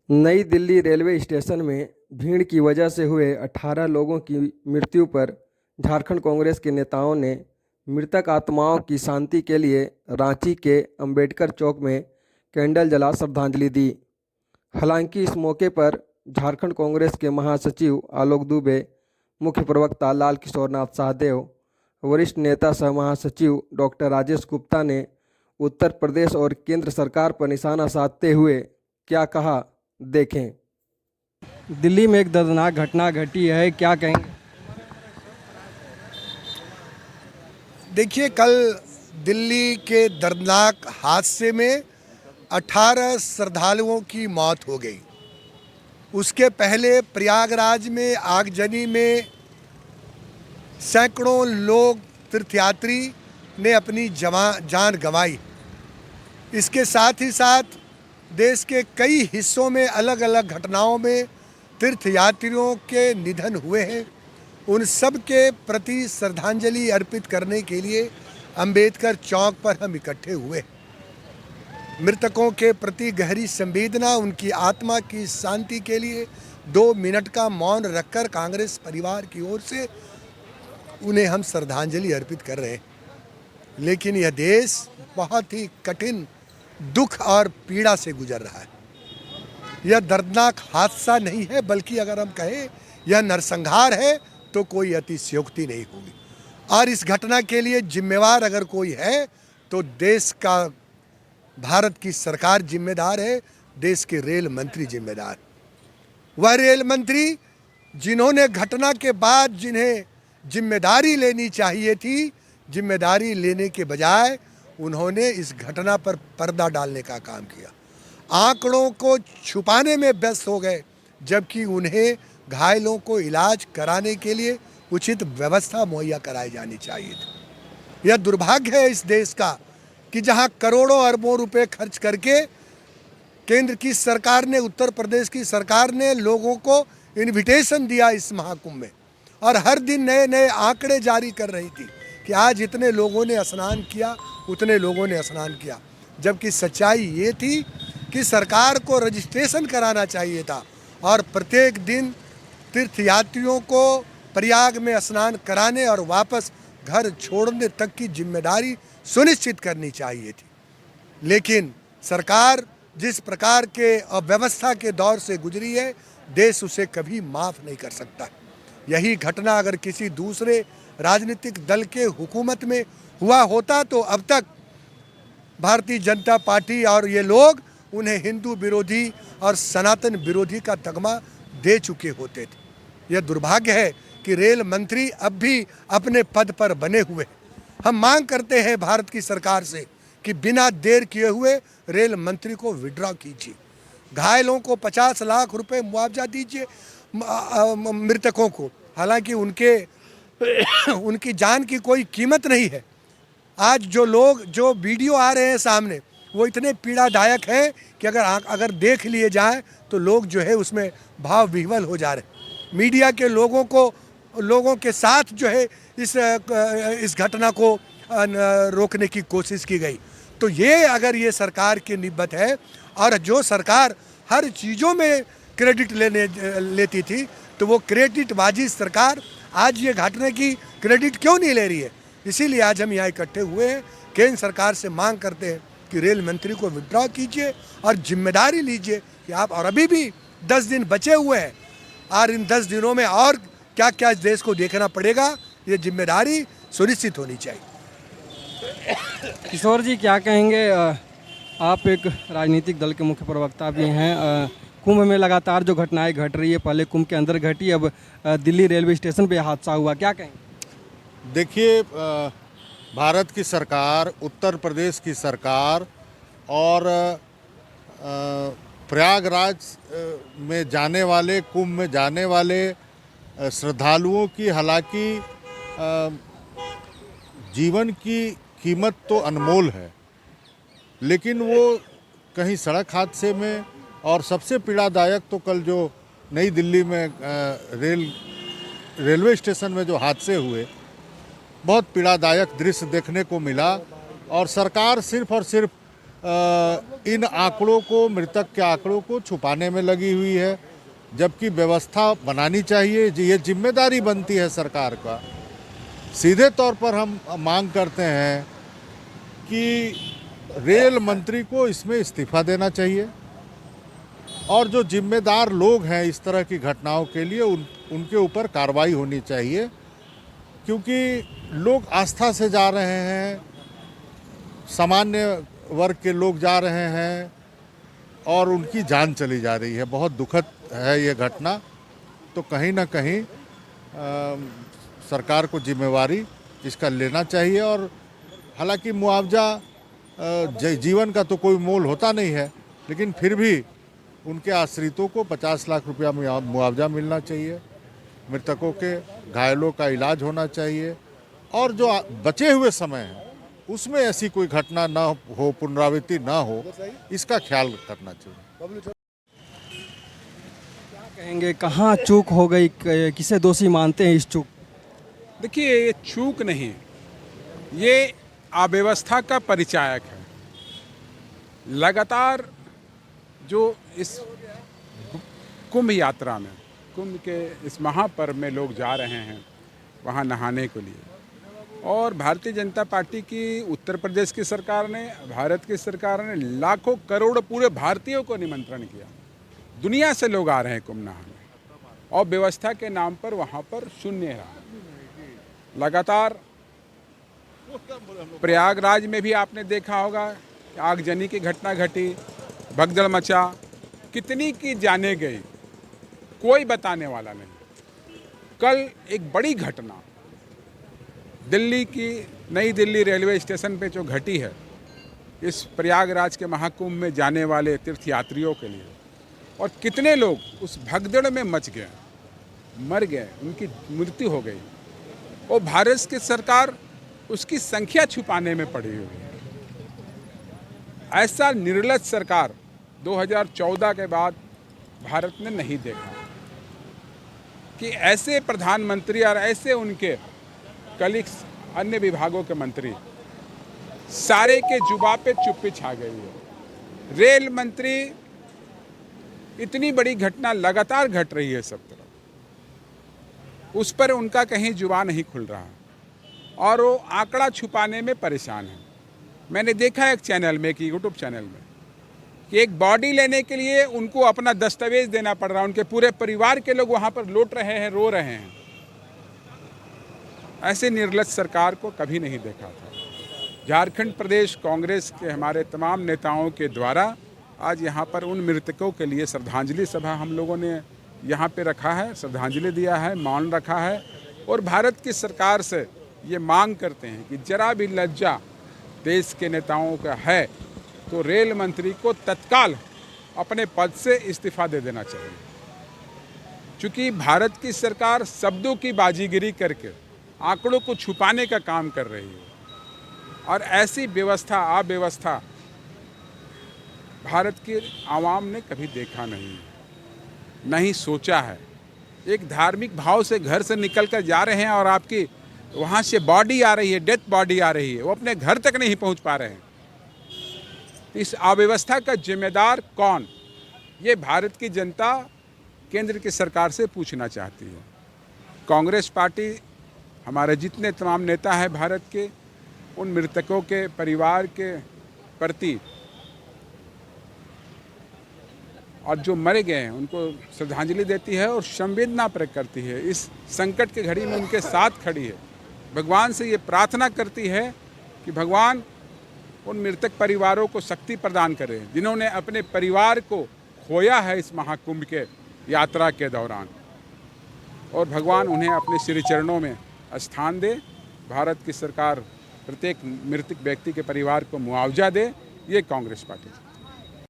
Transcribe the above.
नई Delhi railway station में भीड़ की वजह से हुए 18 लोगों की मृत्यु पर झारखंड कांग्रेस के नेताओं ने मृतक आत्माओं की शांति के लिए रांची के अंबेडकर चौक में कैंडल जला श्रद्धांजलि दी। हालांकि इस मौके पर झारखंड कांग्रेस के महासचिव आलोक दुबे, मुख्य प्रवक्ता लाल किशोरनाथ शाहदेव, वरिष्ठ नेता सह महासचिव डॉक्टर राजेश गुप्ता ने उत्तर प्रदेश और केंद्र सरकार पर निशाना साधते हुए क्या कहा, देखें। दिल्ली में एक दर्दनाक घटना घटी है, क्या कहेंगे? देखिए, कल दिल्ली के दर्दनाक हादसे में 18 श्रद्धालुओं की मौत हो गई। उसके पहले प्रयागराज में आगजनी में सैकड़ों लोग, तीर्थयात्री ने अपनी जान गंवाई। इसके साथ ही साथ देश के कई हिस्सों में अलग अलग घटनाओं में तीर्थयात्रियों के निधन हुए हैं। उन सब के प्रति श्रद्धांजलि अर्पित करने के लिए अंबेडकर चौक पर हम इकट्ठे हुए। मृतकों के प्रति गहरी संवेदना, उनकी आत्मा की शांति के लिए 2 मिनट का मौन रखकर कांग्रेस परिवार की ओर से उन्हें हम श्रद्धांजलि अर्पित कर रहे हैं। लेकिन यह देश बहुत ही कठिन दुख और पीड़ा से गुजर रहा है। यह दर्दनाक हादसा नहीं है, बल्कि अगर हम कहें यह नरसंहार है तो कोई अतिशयोक्ति नहीं होगी। और इस घटना के लिए जिम्मेवार अगर कोई है तो देश का, भारत की सरकार जिम्मेदार है, देश के रेल मंत्री जिम्मेदार। वह रेल मंत्री जिन्होंने घटना के बाद जिन्हें जिम्मेदारी लेनी चाहिए थी, जिम्मेदारी लेने के बजाय उन्होंने इस घटना पर पर्दा डालने का काम किया, आंकड़ों को छुपाने में व्यस्त हो गए, जबकि उन्हें घायलों को इलाज कराने के लिए उचित व्यवस्था मुहैया कराई जानी चाहिए थी। यह दुर्भाग्य है इस देश का कि जहां करोड़ों अरबों रुपए खर्च करके केंद्र की सरकार ने, उत्तर प्रदेश की सरकार ने लोगों को इनविटेशन दिया इस महाकुंभ में, और हर दिन नए नए आंकड़े जारी कर रही थी कि आज इतने लोगों ने स्नान किया, उतने लोगों ने स्नान किया। जबकि सच्चाई ये थी कि सरकार को रजिस्ट्रेशन कराना चाहिए था और प्रत्येक दिन तीर्थयात्रियों को प्रयाग में स्नान कराने और वापस घर छोड़ने तक की जिम्मेदारी सुनिश्चित करनी चाहिए थी। लेकिन सरकार जिस प्रकार के अव्यवस्था के दौर से गुजरी है, देश उसे कभी माफ़ नहीं कर सकता। यही घटना अगर किसी दूसरे राजनीतिक दल के हुकूमत में हुआ होता तो अब तक भारतीय जनता पार्टी और ये लोग उन्हें हिंदू विरोधी और सनातन विरोधी का तगमा दे चुके होते थे। यह दुर्भाग्य है कि रेल मंत्री अब भी अपने पद पर बने हुए। हम मांग करते हैं भारत की सरकार से कि बिना देर किए हुए रेल मंत्री को विड्रॉ कीजिए, घायलों को 50 लाख रुपए मुआवजा दीजिए, मृतकों को। हालांकि उनकी जान की कोई कीमत नहीं है। आज जो वीडियो आ रहे हैं सामने, वो इतने पीड़ादायक हैं कि अगर देख लिए जाएं तो लोग जो है उसमें भाव विह्वल हो जा रहे हैं। मीडिया के लोगों के साथ जो है इस घटना को रोकने की कोशिश की गई। तो अगर ये सरकार की निब्बत है, और जो सरकार हर चीज़ों में क्रेडिट लेती थी, तो वो क्रेडिटबाजी सरकार आज ये घटना की क्रेडिट क्यों नहीं ले रही है? इसीलिए आज हम यहाँ इकट्ठे हुए हैं। केंद्र सरकार से मांग करते हैं कि रेल मंत्री को विड्रॉ कीजिए और जिम्मेदारी लीजिए कि आप, और अभी भी 10 दिन बचे हुए हैं, और इन 10 दिनों में और क्या क्या इस देश को देखना पड़ेगा, ये जिम्मेदारी सुनिश्चित होनी चाहिए। किशोर जी, क्या कहेंगे? आप एक राजनीतिक दल के मुख्य प्रवक्ता भी हैं। कुंभ में लगातार जो घटनाएं घट रही है, पहले कुंभ के अंदर घटी, अब दिल्ली रेलवे स्टेशन पे हादसा हुआ, क्या कहेंगे? देखिए, भारत की सरकार, उत्तर प्रदेश की सरकार और प्रयागराज में जाने वाले, कुंभ में जाने वाले श्रद्धालुओं की, हालांकि जीवन की कीमत तो अनमोल है, लेकिन वो कहीं सड़क हादसे में, और सबसे पीड़ादायक तो कल जो नई दिल्ली में रेलवे स्टेशन में जो हादसे हुए, बहुत पीड़ादायक दृश्य देखने को मिला। और सरकार सिर्फ और सिर्फ इन आंकड़ों को, मृतक के आंकड़ों को छुपाने में लगी हुई है, जबकि व्यवस्था बनानी चाहिए। ये जिम्मेदारी बनती है सरकार का। सीधे तौर पर हम मांग करते हैं कि रेल मंत्री को इसमें इस्तीफा देना चाहिए और जो जिम्मेदार लोग हैं इस तरह की घटनाओं के लिए उनके ऊपर कार्रवाई होनी चाहिए, क्योंकि लोग आस्था से जा रहे हैं, सामान्य वर्ग के लोग जा रहे हैं और उनकी जान चली जा रही है। बहुत दुखद है ये घटना। तो कहीं ना कहीं सरकार को जिम्मेवारी इसका लेना चाहिए। और हालांकि मुआवजा, जीवन का तो कोई मोल होता नहीं है, लेकिन फिर भी उनके आश्रितों को 50 लाख रुपया मुआवजा मिलना चाहिए, मृतकों के, घायलों का इलाज होना चाहिए और जो बचे हुए समय हैं उसमें ऐसी कोई घटना ना हो, पुनरावृत्ति ना हो, इसका ख्याल करना चाहिए। क्या कहेंगे, कहाँ चूक हो गई, किसे दोषी मानते हैं इस चूक? देखिए, ये चूक नहीं, ये अव्यवस्था का परिचायक है। लगातार जो इस कुंभ यात्रा में, कुंभ के इस महापर्व में लोग जा रहे हैं वहाँ नहाने के लिए, और भारतीय जनता पार्टी की उत्तर प्रदेश की सरकार ने, भारत की सरकार ने लाखों करोड़ पूरे भारतीयों को निमंत्रण किया। दुनिया से लोग आ रहे हैं कुंभ नहाने, और व्यवस्था के नाम पर वहाँ पर शून्य रहा। लगातार प्रयागराज में भी आपने देखा होगा, आगजनी की घटना घटी, भगदड़ मचा, कितनी की जाने गई, कोई बताने वाला नहीं। कल एक बड़ी घटना दिल्ली की, नई दिल्ली रेलवे स्टेशन पे जो घटी है, इस प्रयागराज के महाकुंभ में जाने वाले तीर्थयात्रियों के लिए, और कितने लोग उस भगदड़ में मच गए, मर गए, उनकी मृत्यु हो गई, और भारत की सरकार उसकी संख्या छुपाने में पड़ी हुई है। ऐसा निर्लज सरकार 2014 के बाद भारत ने नहीं देखा कि ऐसे प्रधानमंत्री और ऐसे उनके कलीग्स, अन्य विभागों के मंत्री, सारे के जुबान पे चुप्पी छा गई है। रेल मंत्री, इतनी बड़ी घटना लगातार घट रही है सब तरफ, उस पर उनका कहीं जुबान नहीं खुल रहा और वो आंकड़ा छुपाने में परेशान है। मैंने देखा एक चैनल में, कि यूट्यूब चैनल में, कि एक बॉडी लेने के लिए उनको अपना दस्तावेज देना पड़ रहा है। उनके पूरे परिवार के लोग वहाँ पर लौट रहे हैं, रो रहे हैं। ऐसे निर्लज सरकार को कभी नहीं देखा था। झारखंड प्रदेश कांग्रेस के हमारे तमाम नेताओं के द्वारा आज यहाँ पर उन मृतकों के लिए श्रद्धांजलि सभा हम लोगों ने यहाँ पे रखा है, श्रद्धांजलि दिया है, मौन रखा है, और भारत की सरकार से ये मांग करते हैं कि जरा भी लज्जा देश के नेताओं का है तो रेल मंत्री को तत्काल अपने पद से इस्तीफा दे देना चाहिए। क्योंकि भारत की सरकार शब्दों की बाजीगिरी करके आंकड़ों को छुपाने का काम कर रही है, और ऐसी व्यवस्था, अव्यवस्था भारत के आवाम ने कभी देखा नहीं सोचा है। एक धार्मिक भाव से घर से निकल कर जा रहे हैं और आपकी वहाँ से बॉडी आ रही है, डेथ बॉडी आ रही है, वो अपने घर तक नहीं पहुँच पा रहे हैं। इस अव्यवस्था का जिम्मेदार कौन, ये भारत की जनता केंद्र की सरकार से पूछना चाहती है। कांग्रेस पार्टी, हमारे जितने तमाम नेता हैं भारत के, उन मृतकों के परिवार के प्रति और जो मरे गए हैं उनको श्रद्धांजलि देती है और संवेदना प्रकट करती है। इस संकट की घड़ी में उनके साथ खड़ी है। भगवान से ये प्रार्थना करती है कि भगवान उन मृतक परिवारों को शक्ति प्रदान करें, जिन्होंने अपने परिवार को खोया है इस महाकुंभ के यात्रा के दौरान, और भगवान उन्हें अपने श्री चरणों में स्थान दे। भारत की सरकार प्रत्येक मृतक व्यक्ति के परिवार को मुआवजा दे। ये कांग्रेस पार्टी